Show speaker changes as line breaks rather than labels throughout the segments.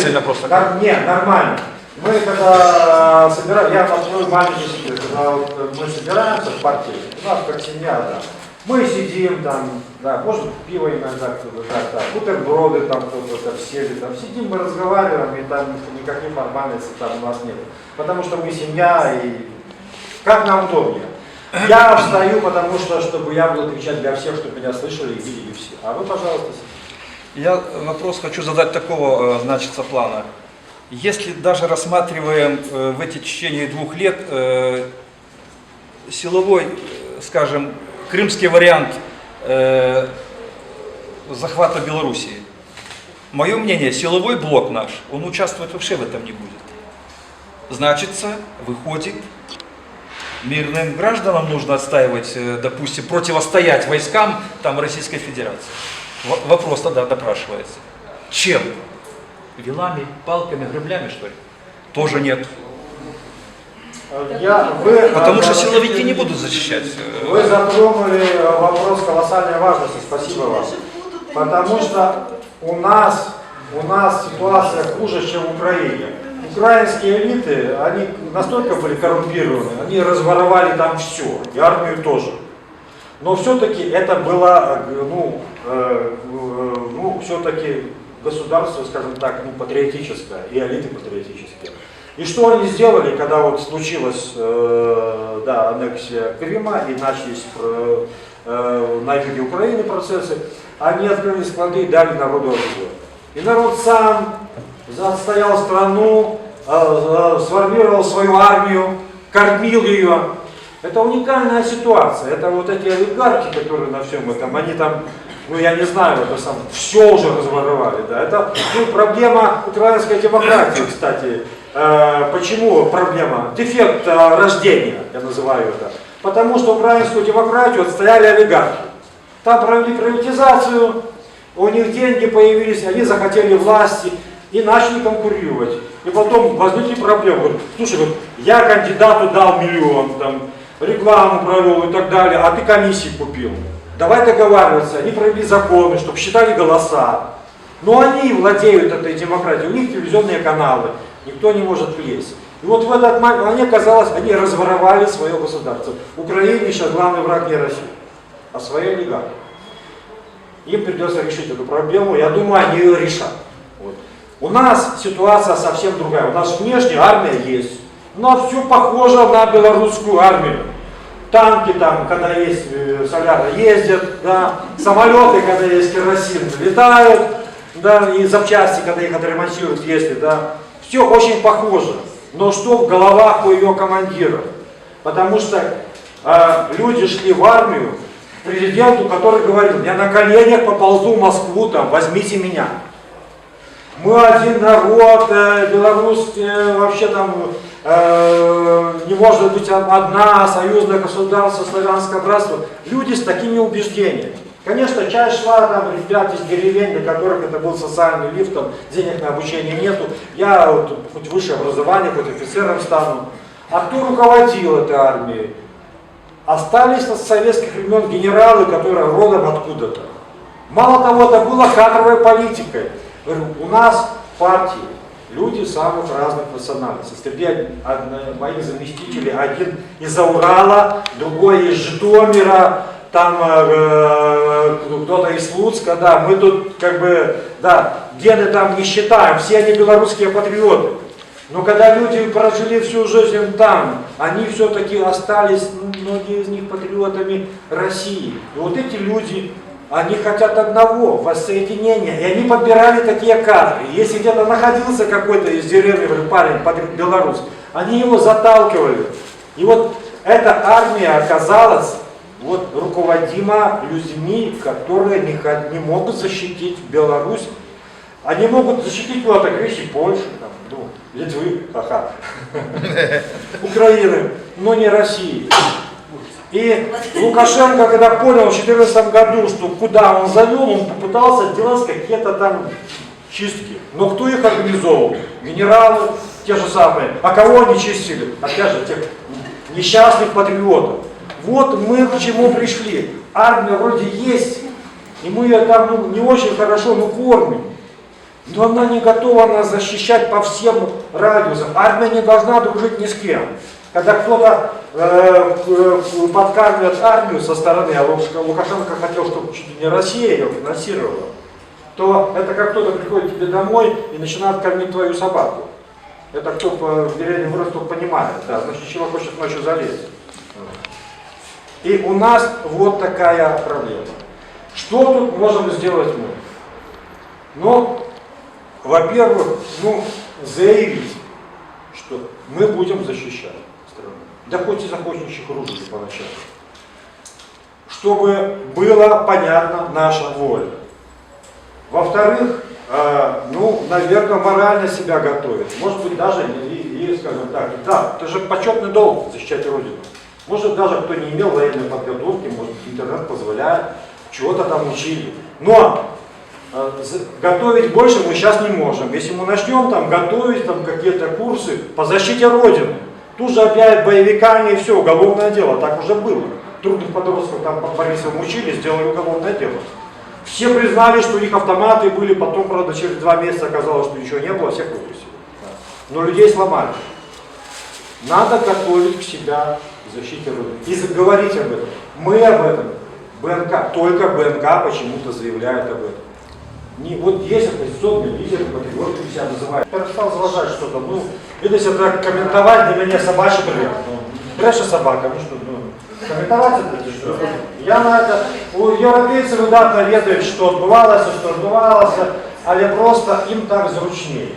требовательно просто.
Нет, нормально. Мы когда собираем, я открою маленький секрет, когда вот мы собираемся в партии, у нас как семья, да, мы сидим там, да, может пиво иногда кто-то так, бутерброды там кто-то там сели, там сидим, мы разговариваем, и там никаких формальностей там у нас нет. Потому что мы семья, и как нам удобнее. Я встаю, потому что, чтобы я буду отвечать для всех, чтобы меня слышали и видели все. А вы, пожалуйста,
Я вопрос хочу задать такого, значит, плана. Если даже рассматриваем в эти течение 2 лет силовой, скажем, крымский вариант захвата Белоруссии, мое мнение, силовой блок наш, он участвовать вообще в этом не будет. Значится, выходит, мирным гражданам нужно отстаивать, допустим, противостоять войскам там, Российской Федерации. Вопрос тогда допрашивается. Чем? Вилами, палками, граблями, что ли? Тоже нет. Потому что силовики не будут защищать.
Вы затронули вопрос колоссальной важности, спасибо вам. Потому что у нас ситуация хуже, чем в Украине. Украинские элиты, они настолько были коррумпированы, они разворовали там все, и армию тоже. Но все-таки это было, все-таки государство, скажем так, патриотическое, и элиты патриотические. И что они сделали, когда вот случилась аннексия Крыма и начались на юге Украины процессы, они открыли склады и дали народу оружие. И народ сам отстоял страну, сформировал свою армию, кормил ее. Это уникальная ситуация. Это вот эти олигархи, которые на всем этом, они там, я не знаю, все уже разворовали. Да. Это проблема украинской демократии, кстати. Почему проблема? Дефект рождения, я называю это. Потому что украинскую демократию отстояли олигархи. Там провели приватизацию, у них деньги появились, они захотели власти и начали конкурировать. И потом возникли проблемы. Говорят, слушай, я кандидату дал 1 миллион, там, рекламу провел и так далее, а ты комиссии купил. Давай договариваться. Они провели законы, чтобы считали голоса. Но они владеют этой демократией, у них телевизионные каналы, никто не может влезть. И вот в этот момент, мне казалось, они разворовали свое государство. Украине сейчас главный враг не Россия, а свои олигархи. Им придется решить эту проблему, я думаю, они ее решат. Вот. У нас ситуация совсем другая. У нас внешняя армия есть. У нас все похоже на белорусскую армию. Танки там, когда есть соляра, ездят, да. Самолеты, когда есть керосин, летают, да, и запчасти, когда их отремонтируют, если, да. Все очень похоже. Но что в головах у ее командиров? Потому что люди шли в армию к президенту, который говорил, я на коленях поползу в Москву, там, возьмите меня. Мы один народ, Беларусь вообще там не может быть одна, союзное государство, славянское братство. Люди с такими убеждениями. Конечно, часть шла там ребят из деревень, для которых это был социальный лифт, там денег на обучение нету. Я вот, хоть высшее образование, хоть офицером стану. А кто руководил этой армией? Остались с советских времен генералы, которые родом откуда-то. Мало того, это было кадровой политикой. Говорю, у нас в партии люди самых разных национальностей. Среди моих заместителей один из Урала, другой из Житомира, там кто-то из Слуцка, да, мы тут как бы, да, гены там не считаем, все они белорусские патриоты. Но когда люди прожили всю жизнь там, они все-таки остались, многие из них патриотами России. И вот эти люди, они хотят одного, воссоединения, и они подбирали такие кадры. Если где-то находился какой-то из деревни, парень, белорус, они его заталкивали. И вот эта армия оказалась вот руководима людьми, которые не могут защитить Беларусь. Они могут защитить от агрессии Польши, там, Литвы, Украины, но не России. И Лукашенко, когда понял в 2014 году, что куда он завел, он попытался делать какие-то там чистки. Но кто их организовал? Генералы, те же самые. А кого они чистили? Опять же, тех несчастных патриотов. Вот мы к чему пришли. Армия вроде есть, и мы ее там не очень хорошо, но кормим. Но она не готова нас защищать по всем радиусам. Армия не должна дружить ни с кем. Когда кто-то подкармливает армию со стороны, а Лукашенко хотел, чтобы чуть ли не Россия ее финансировала, то это как кто-то приходит к тебе домой и начинает кормить твою собаку. Это кто в деревне вырос, тот понимает. Да, значит, чего хочет ночью залезть. И у нас вот такая проблема. Что тут можем сделать мы? Ну, во-первых, заявить, что мы будем защищать страну. Да хоть из охотничьих ружей поначалу. Чтобы было понятна наша воля. Во-вторых, наверное, морально себя готовить. Может быть, даже, скажем так, да, это же почетный долг защищать Родину. Может, даже кто не имел военной подготовки, может, интернет позволяет, чего-то там учили. Но готовить больше мы сейчас не можем. Если мы начнем там готовить какие-то курсы по защите Родины, тут же опять боевиками и все, уголовное дело, так уже было. Трудных подростков там по Борисовым учили, сделали уголовное дело. Все признали, что их автоматы были, потом, правда, через 2 месяца оказалось, что ничего не было, всех выпустили. Но людей сломали. Надо готовить к себя к защите Родины. И говорить об этом. Мы об этом. БНК, только БНК почему-то заявляет об этом. Вот есть оппозиционный лидер, патриот, как себя называют. Я стал завожать что-то. Видите, это комментовать для меня собачий бред. Трэша собака, комментовать это что? Я на это, у европейцев выдатно ведают, что отбывалося, что отбывалося, але просто им так зручнее.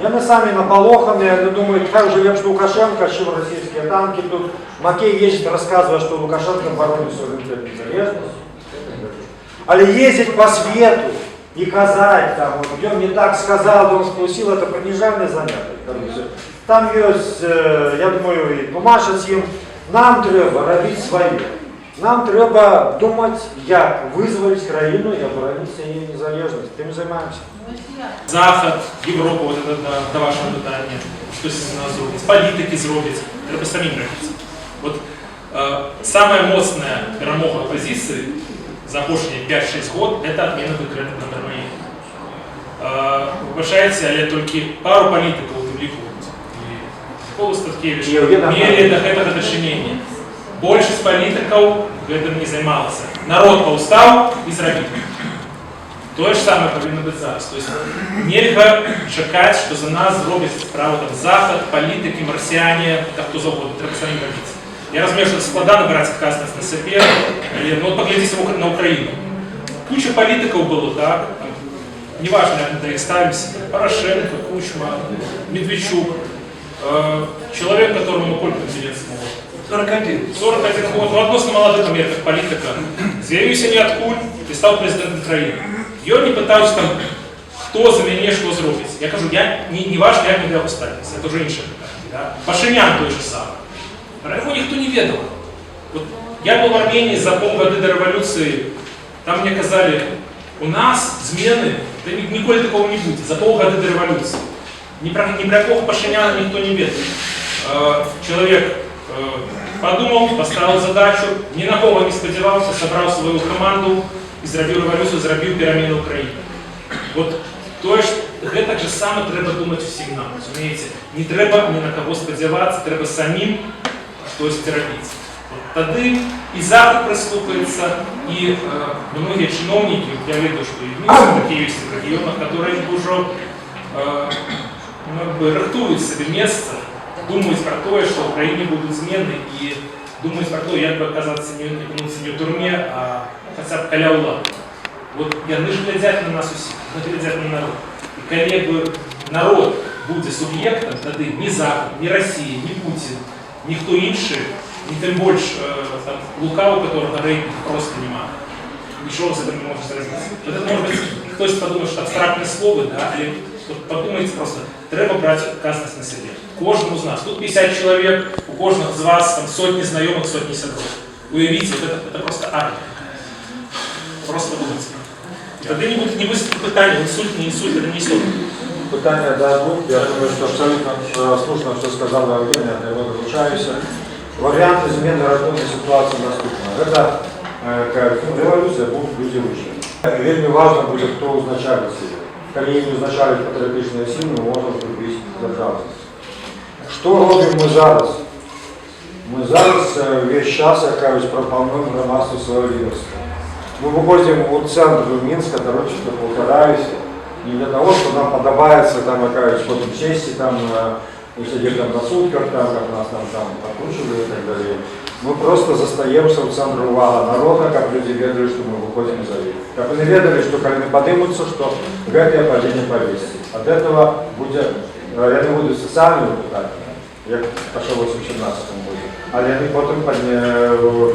Яны самі наполоханы, они думают, как же лепш Лукашенко, чем российские танки тут. Макей ездит, рассказывая, что Лукашенко боронит суверенитет и незалежность. Але ездить по свету и казать, он не так сказал, он спросил, это понижальное занятие. Там есть, я думаю, и тлумачать им, нам треба робити своє. Нам треба думати, як визволити країну і оборонити її незалежність. Тим займаємося.
Захід, Європа, вот это до вашего питання, щось з нас зробить, політики зроблять, треба самим робити. Вот самая моцная перемога оппозиции за последние 5-6 год – это отмена декрета номер 9. Вибачається, але тільки пару політиків публікують. Микола Статкевич мере до гэтага дачынення. Большасць палітыкаў гэтым не займалася. Народ паўстаў і зрабіў. Тое ж самае павінна быць зараз. То есть нельга чакаць, што за нас зробяць справу Захад, палітыкі, марсіяне, хто заўгодна, трэба самім рабіць. Я разумею, што складана браць адказнасць на сябе, але паглядзіце на Украіну. Куча палітыкаў было, так? Неважно, як мы да іх ставімся. Порошенко, Кучма, Медведчук. Человек, которому сколько Зеленскому? 41 год. Относно молодых по мерках политика. З'явився ниоткуль і став президентом країни. Його не питають там, хто за мене що зробить. Я кажу, не важно, як ми до його ставимося. Це вже інше питання. Да? Пашинян той же самый. Про его никто не ведал. Вот я был в Армении за полгода до революции. Там мне сказали, у нас змены, да николи такого не будет, за полгода до революции. Ни про какого Пашиняна никто не ведает. Человек подумал, поставил задачу, ни на кого не сподевался, собрал свою команду и зробив революцию, зробив перемены Украины. Вот то есть, так же само треба думать всім нам, розумієте? Не треба ні на кого сподіватися, треба самим щось робити. Тоді и Запад прислухается, и многие чиновники, я веду, что и в Минске такие есть в регионах, которые уже рихтують собі місце, думають про те, що в Україні будуть зміни, і думають про те, як би оказатися не в тюрмі, а хоча б каля влади. Вот вони ж глядять на нас усіх, вони глядять на народ. І коли народ буде суб'єктом, тоді ні Захід, ні Росія, ні Путін, ніхто інший, ні тим більше Лукаву, которого рейтинг просто немає. Нічого з цим не може зробити. Это, может быть, хтось подумає, що абстрактне слово, да, але подумайте просто, треба брати відповідальність на себе. Кожному з нас. Тут 50 чоловік, у кожного з вас там, сотні знайомих, сотні сябров. Уявіть, це просто армія. Просто думайте. Тоді не буде ні виступу питання, інсульт, не інсульт, це не інсульт.
Питання до двох, я думаю, що абсолютно слушно, що сказала Євгенія, я його долучаюся. Варіанти зміни рахунку ситуації наступні. Це революція, будуть люди вищі. Вельми важливо буде, хто узначає себе. калі не узначаліць патрыятычныя сімвалы, можна зрабіць дзяржаўнасць. Што робім мы зараз? Мы зараз весь час, як кажуць, прапануем грамадству сваё лідарства. Мы выходзім у цэнтр Мінска, дарочна паўтараюся, не для того, что нам подобается, там, кажуць, потом сесть, там, сидеть там на сутках, там, как нас там покручивали и так далее. Мы просто застаемся в центре увага народа, как люди ведали, что мы выходим за них. Как они ведали, что когда они поднимутся, что гэтые падение повесить. От этого будет, я не буду социальные питания, як почалося в 17-му году, але они потом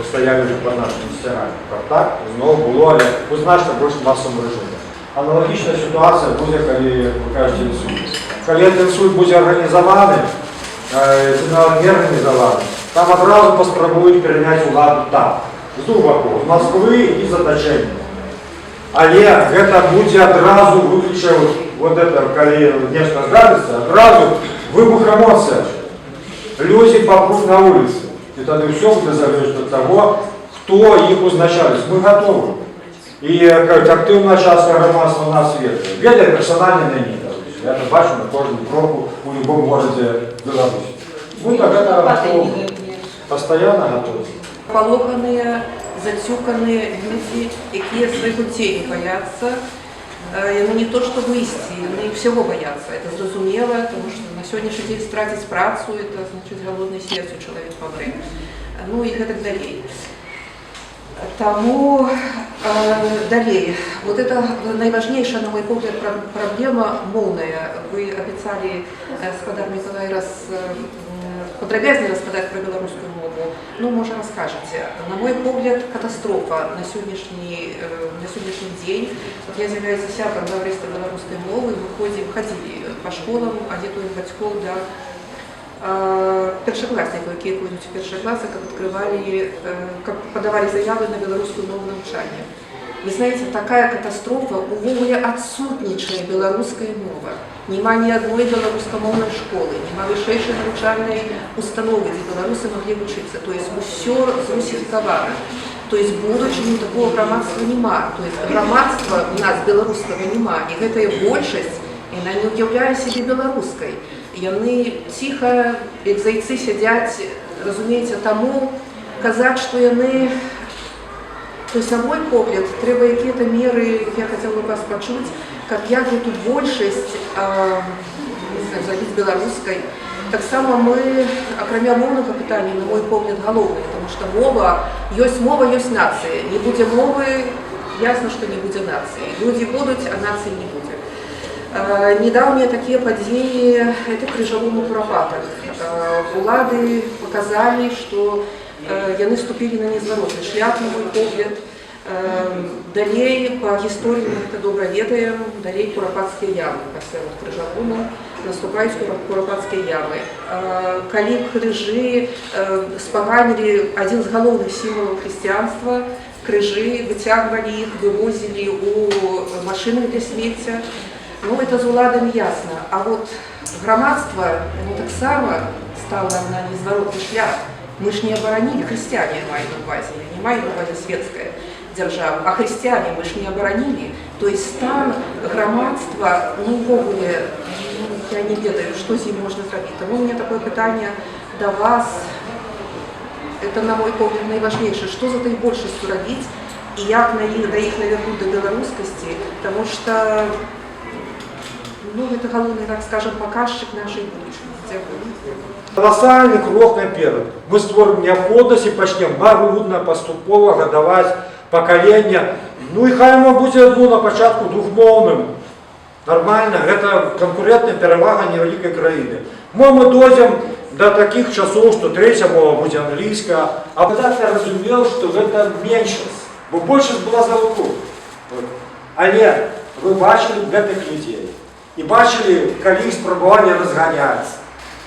стояли уже под нашими стенами. Как так, знову було, але ви знаєте, більше в масовому режимі. Аналогічна ситуація буде, коли ви кажете інсульт. Коли інсульт буде організований, не організований, там одразу поспробують перейняти владу там, з двох боків, з Москви і з оточення. Але це буде одразу виключно, вот это, коли внешне здавиться, одразу вибух емоцій. Люди попрут на вулиці. І тоді все буде залежати від того, хто їх узначалить. Ми готові. І активна частка громадства нас ведає. Ведає персонально не ні. Я це бачу на кожному кроку у будь-якому місті Білорусі. Ми так це готові. Постійно готові.
Полоханные, затюканные люди, які свою тени боятся. Яны не то, что выйсці, яны всего боятся. Это зразумело, потому что на сегодняшний день стратить працу, это значит голодной смертью человек помре. Ну и так далее. Тому далее. Вот это наиважнейшая, на мой взгляд, проблема мовная. Вы обещали с Кадар Николай подробнее рассказать про белорусскую мову. Ну, может, расскажете. На мой взгляд, катастрофа на сегодняшний день. Вот я являюсь сябром товариства белорусской мовы, мы ходили по школам, агітуємо батьков для першоклассников, які ходять в перший класс, как подавали заявы на белорусскую мову навчання. Вы знаете, такая катастрофа, увогуле отсутнічая белорусская мова. Нема ни одной белорусскомовной школы, нема высшейшей навчальной установы, где белорусы могли учиться. То есть все зрусификовано. То есть будучи такого громадства нема. То есть громадства у нас белорусского нема. И гэтая большасць, она не уявляе себе белорусской. Яны тихо, як зайцы сядзяць, разумееце, тому казаць, что яны... То есть, на мой погляд, трэба какие-то меры, я хотела бы вас почуть, как як эту большасць зрабіць беларускай. Таксама мы, акрамя мовнага пытання, на мой погляд, галоўнае, потому что мова, ёсць нацыя. Не будзе мовы, ясно, что не будзе нацыі. Люди будуць, а нацыі не будзе. Недавние такие падзеі, это крыжавому курапатах. Улады показали, что яны ступілі на незваротны шлях, на мой погляд. Далей, по гісторыі мы гэта добра ведаем, далей курапацкія ямы, пасля крыжавому наступаюць курапацкія ямы. Калі крыжы спаганілі адзін з галоўных сімвалаў хрысціянства, крыжы, выцягвалі іх, вывозілі ў машыны для смецця. Ну, это з уладамі ясна. А вот грамадства, таксама стала на незваротны шлях. Мы ж не оборонили, христиане маю на увазе, не маю на увазе светская держава, а христиане мы ж не оборонили. То есть стан громадства, увогуле, я не ведаю, что з ним можна зрабіць. Тому у меня такое питання до вас, это, на мой погляд, найважнейшее, что за той большасцю рабіць и як до іх навернуть до беларускасці, потому что это галоўны, так скажем, показчик нашей будучыні. Дзякую.
Колоссальный крок наперед. Мы створим необходимость и почнем марудно, поступово гадаваць поколение. Ну и хай оно будет на початку двухмовным. Нормально, это конкурентная перевага невеликой краины. Мы дойдем до таких часов, что третья мова будет английская. А тогда я разумел, что это меньшинство. Бо большинство была за руку. Але вы бачили гэтых людей. И бачили, калі спрабавалі разганяться.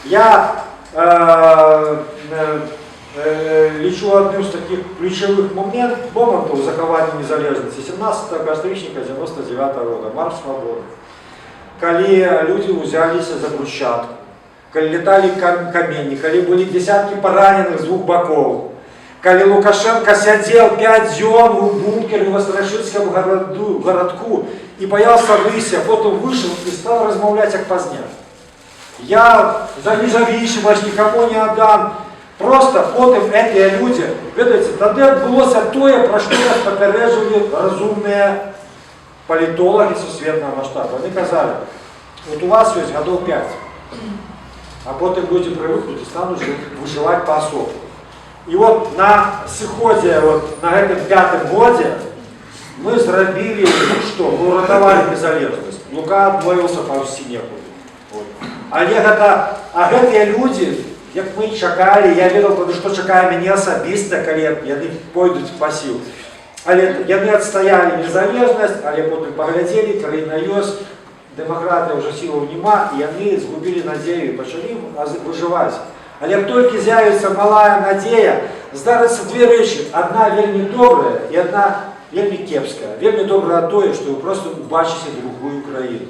Я лічу одним з таких ключових моментів заховання незалежності 17 кастричника 99 года, Марш Свободы. Коли люди взялись за брусчатку, коли летали камені, коли були десятки поранених з двох боков, коли Лукашенко сидел 5 дней в бункере в Острашильском городку і боявся вийти, а потім вийшов і став розмовляти як пазняк. Я за независимость никому не отдам. Просто потім ці люди, видите, тоді відбулося те, про що нас попереджували розумні політологи всесвітнього масштабу. Вони казали, от у вас є годов 5, а потім люди привикнуть і стануть виживати по-особому. І от на сході, от на цьому 5-му годі, ми зробили, що? Ми урятували незалежність. Лука відмовився по стіні. А ці люди, як ми чекали, я вірив, що чекає мене особисто, коли вони пойдуть в пасів. Але вони відстояли незалежність, але потім поглядели, країна є, демократія вже силу нема, і вони згубили надію і почали виживати. Але як тільки з'явиться мала надія, здаряться дві речі. Одна вельми добра і одна вельми кепська. Вельми добра то, що ви просто побачите другу країну.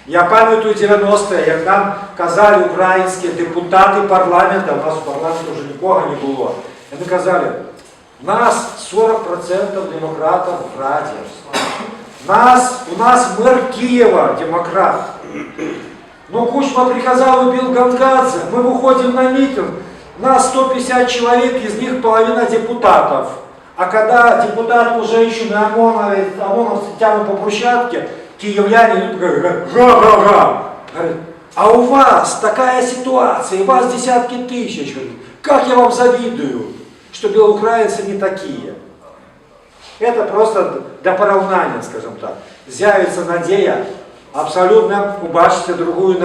Я пам'ятаю 90-е, як нам казали українські депутати парламенту, у нас в парламенті вже нікого не було. Вони казали, нас 40% демократів в Раді. У нас мэр Киева демократ. Но Кучма приказал, убил Гонгадзе, мы выходим на митинг, нас 150 человек, из них половина депутатов. А когда депутаты уже еще на ОМОНовцы тянут по брусчатке, киевляне говорят, га-га-га. А у вас такая ситуация, у вас десятки тысяч. Как я вам завидую, что белоукраинцы не такие. Это просто для поравнания, скажем так. З'явиться надія, абсолютно побачите другий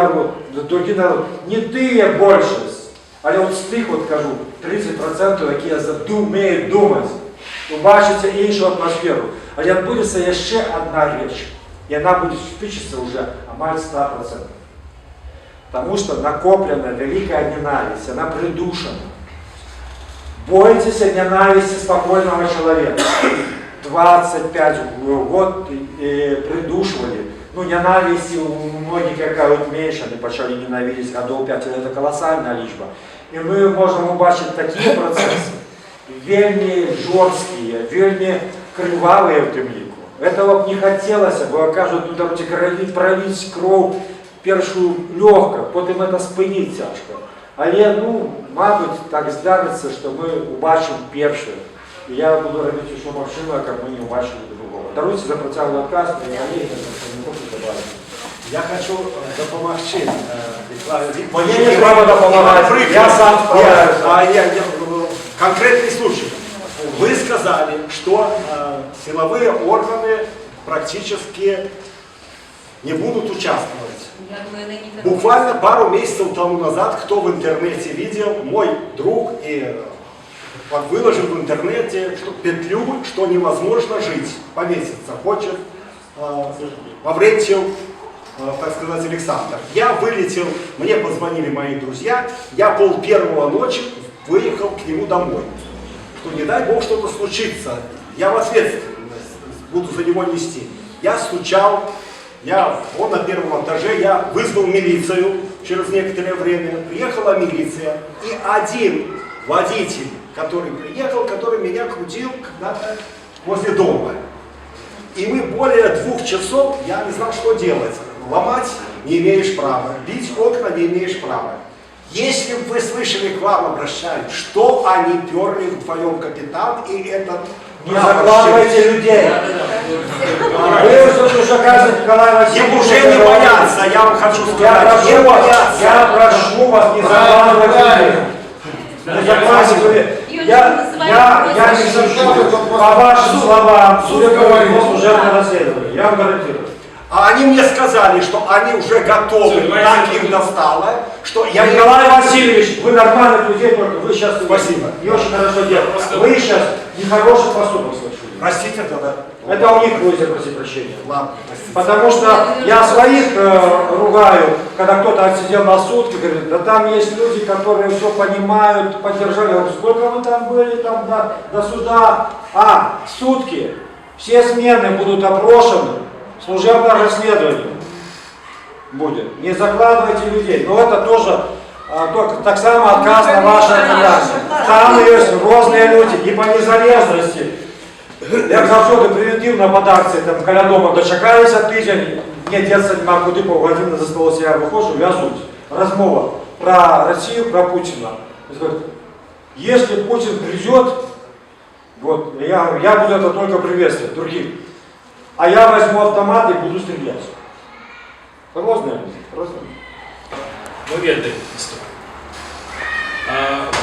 народ. Не тие більшість, але от з тих, от кажу, 30%, які вміють думати, побачите іншу атмосферу. Але відбудеться ще одна річ, і вона буде впічитися вже амаль 100%. Тому що накоплена велика ненависть, вона придушена. Бойтесь ненависти спокойного человека. 25 год придушивали. Ну, ненависти у многих какая-то меньше, они начали ненавидеть годов 5, это колоссальная личба. И мы можем убачить такие процессы, вельми жорсткие, вельми кривавые в тем лику. Этого б не хотелось, бо кажуть, ну, давайте пролить кров першу легко, потім это спинить тяжко. Але, ну, мабуть, так здариться, що ми убачимо перше. І я буду робити, що машина, як ми не убачили другого. Даруйте за протягнутий отказ, і я не хочу добавити.
Я хочу допомогти.
Мені не треба допомагати, я сам справляюся.
Конкретный случай. Вы сказали, что силовые органы практически не будут участвовать. Буквально пару месяцев тому назад, кто в интернете видел, мой друг и выложил в интернете петлю, что невозможно жить по месяцу. Хочет Лаврентьев, так сказать, Александр. Я вылетел, мне позвонили мои друзья, я 1:30 ночи выехал к нему домой. Что не дай бог что-то случится, я в ответственность буду за него нести. Я стучал, он на первом этаже, я вызвал милицию через некоторое время, приехала милиция, и один водитель, который приехал, который меня крутил когда-то возле дома. И мы более 2 часов, я не знал, что делать. Ломать не имеешь права, бить окна не имеешь права. Если бы вы слышали, к вам обращались, что они перли вдвоем, капитан и этот...
Не закладывайте людей. Вы уже кажется, Николай Васильевич.
Им уже не бояться, я вам хочу сказать.
Я прошу вас, не закладывать людей. Не закладывать людей. Я не шучу. По вашим словам, судя по служебное расследование. Я вам гарантирую.
А они мне сказали, что они уже готовы, так их достало, что я...
Николай Васильевич, вы нормальных людей, только вы сейчас...
Спасибо.
Не очень хорошо делаете. Вы сейчас нехороший поступок совершили.
Простите тогда.
Это у них будете просить прощения.
Ладно, простите.
Потому что я своих ругаю, когда кто-то отсидел на сутки, говорит, да там есть люди, которые все понимают, поддержали. Я говорю, сколько вы там были там до суда? Сутки. Все смены будут опрошены. Служебное расследование будет. Не закладывайте людей. Но это тоже так само отказ на ваше ответственность. Там есть разные люди и по незалежности. Як завжди, ходив на подарці, там, каля дома дочекаюся тиждень, ні, діться нема куди, півгодини за столу я виходжу, в'язуть. Розмова про Росію, про Путіна. Если Путин придет, вот, я говорю, я буду это только приветствовать других. А я возьму автомат и буду стрелять. Розные.
Мы ведаем историю.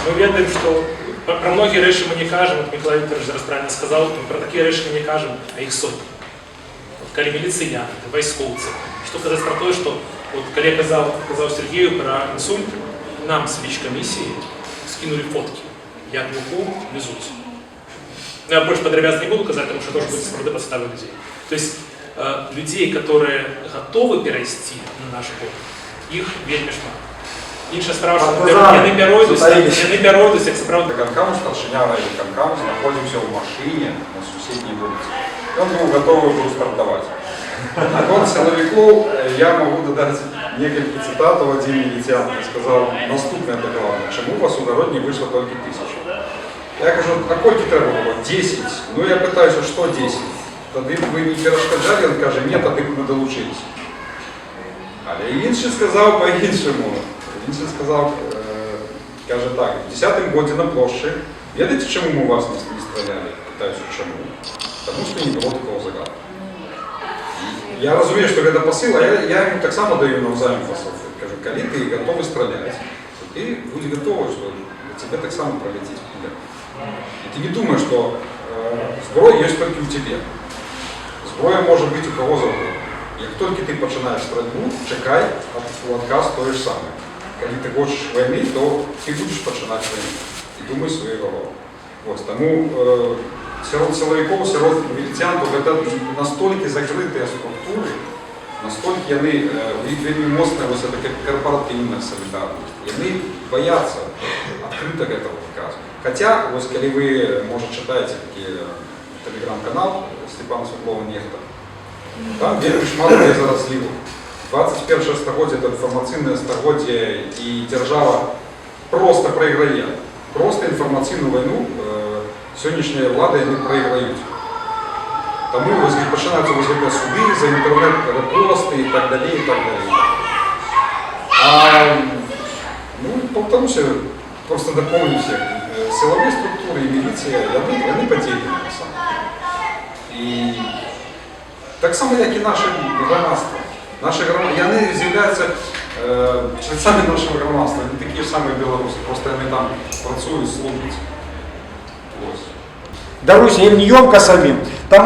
Мы ведаем, что про многие речи мы не кажем, вот Миколай Викторович зараз правильно сказал, про такие речи мы не кажем, а их сотни. Вот, коли милиционеры, войсковцы. Что сказать про то, что вот коллега сказал Сергею про инсульт, нам с ВИЧ-комиссии скинули фотки. Як муку везут. Но я больше подробязно не буду сказать, потому что тоже будет справді подставы людей. То есть людей, которые готовы перейти на наш бок, их вельми шмат. Інша справа, що яны пяройдуся, як справді.
Канкамус, старшиняра и Канкамус находимся в машине на соседней улице. И он был готов уже стартовать. На год силовиков я могу додать несколько цитат. Вадим Милитян сказал наступное договор. Чему у вас у народні вийшло тільки 1000? Я кажу, а кольки треба було? 10. Ну я питаюся, що 10? Тоді ви не перешкоджали, він каже, ні, тоді б ми долучились. Але інший сказав по-іншому. Інший сказав, каже так, в 10-м году на площі, ведаєте, чому ми вас не стріляли? Питаюся, чому? Тому що не було такого загаду. Я розумію, що це посил, а я йому так само даю навзаєм посил. Кажу, коли ти готовий стріляти, то ти будь готовий, що тебе так само пролетить пуля. И ты не думаешь, что зброя есть только у тебя. Зброя может быть у кого завгодно. Як тільки ти починаєш стрільбу, чекай від отказ тої ж саме. Коли ти хочеш війни, то ти будеш починати війну. І думай своєю головою. Ось, тому силовиков, міліціян, то це настільки закриті структури, настільки вони вельми моцна ось така корпоративна солідарність. І вони бояться відкрито цього відказу. Хотя, ось, коли ви, може, читаєте телеграм-канал Степана Свердлова «Нехта», там вельми шмат де зараз слів. 21 стагоддя – це інформаційне стагоддя, і держава просто проіграє. Просто інформаційну війну сьогоднішні влади не проіграють. Тому починаються суди за інтернет-репости і так далі, і так далі. Повторюся, просто доповню всіх. Силові структури і міліція, вони поділені на самом деле. І так само, як і наше громадство. Наші громадяни з'являються членами нашого громадства, вони такі ж самі білоруси, просто вони там працюють, служать.
Дарусь, им не емко самим.